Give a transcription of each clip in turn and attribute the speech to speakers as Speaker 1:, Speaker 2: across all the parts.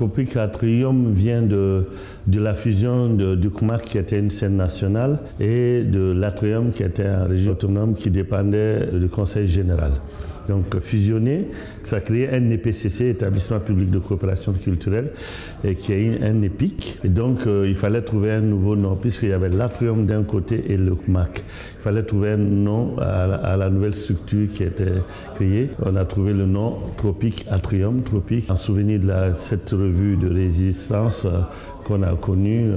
Speaker 1: Tropique Atrium vient de la fusion du CMAC qui était une scène nationale et de l'Atrium qui était un régime autonome qui dépendait du Conseil général. Donc fusionné, ça a créé un EPCC, Établissement public de coopération culturelle, et qui est un EPIC. Et donc il fallait trouver un nouveau nom, puisqu'il y avait l'Atrium d'un côté et le CMAC. Il fallait trouver un nom à la nouvelle structure qui était créée. On a trouvé le nom Tropique Atrium, Tropique, en souvenir de cette revue de résistance qu'on a connue.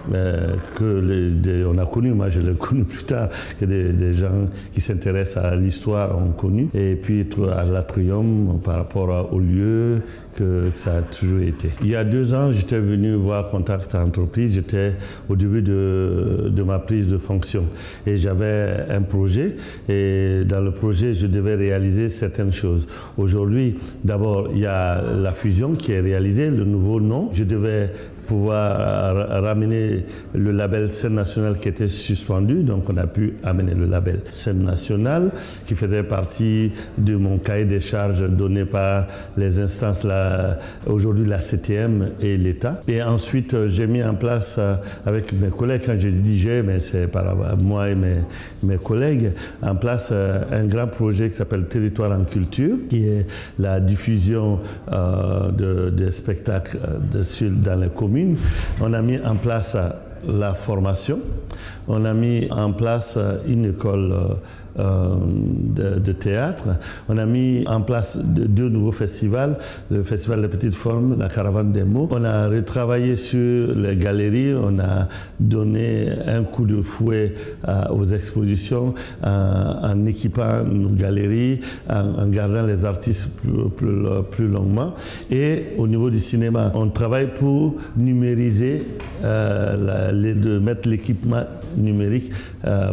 Speaker 1: On a connu, moi je l'ai connu plus tard, que des gens qui s'intéressent à l'histoire ont connu. Et puis à l'Atrium par rapport au lieu que ça a toujours été. Il y a 2 ans, j'étais venu voir Contact Entreprise, j'étais au début de ma prise de fonction. Et j'avais un projet, et dans le projet, je devais réaliser certaines choses. Aujourd'hui, d'abord, il y a la fusion qui est réalisée, le nouveau nom. Je devais pouvoir ramener le label Scène nationale qui était suspendu, donc on a pu amener le label Scène nationale qui faisait partie de mon cahier des charges donné par les instances, aujourd'hui la CTM et l'État. Et ensuite j'ai mis en place avec mes collègues, quand je dis j'ai, mais c'est par moi et mes collègues, en place un grand projet qui s'appelle Territoire en culture, qui est la diffusion des spectacles dans les communes. On a mis en place la formation, on a mis en place une école de théâtre, on a mis en place 2 nouveaux festivals, le festival des petites formes, la caravane des mots. On a retravaillé sur les galeries, on a donné un coup de fouet aux expositions en équipant nos galeries, en gardant les artistes plus longuement. Et au niveau du cinéma, on travaille pour numériser, mettre l'équipement numérique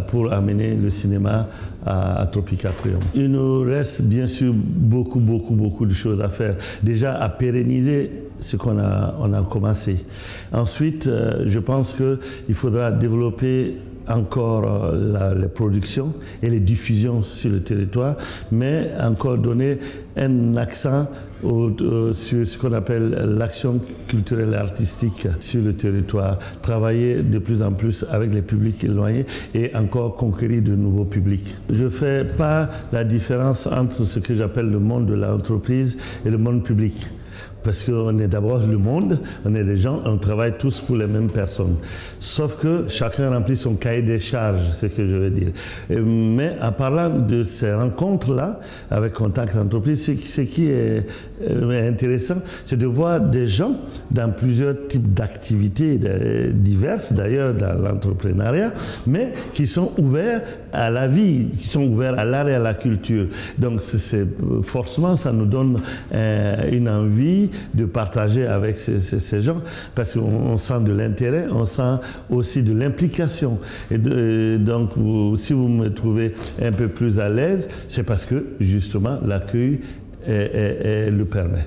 Speaker 1: pour amener le cinéma à Tropique Atrium. Il nous reste bien sûr beaucoup de choses à faire. Déjà à pérenniser ce qu'on a commencé. Ensuite, je pense qu'il faudra développer encore les productions et les diffusions sur le territoire, mais encore donner un accent sur ce qu'on appelle l'action culturelle et artistique sur le territoire, travailler de plus en plus avec les publics éloignés et encore conquérir de nouveaux publics. Je ne fais pas la différence entre ce que j'appelle le monde de l'entreprise et le monde public. Parce qu'on est d'abord le monde, on est des gens, on travaille tous pour les mêmes personnes. Sauf que chacun remplit son cahier des charges, c'est ce que je veux dire. Mais en parlant de ces rencontres-là, avec Contact Entreprise, ce qui est intéressant, c'est de voir des gens dans plusieurs types d'activités diverses, d'ailleurs dans l'entrepreneuriat, mais qui sont ouverts à la vie, qui sont ouverts à l'art et à la culture. Donc forcément, ça nous donne une envie de partager avec ces gens, parce qu'on sent de l'intérêt, on sent aussi de l'implication. Et donc, si vous me trouvez un peu plus à l'aise, c'est parce que justement l'accueil le permet.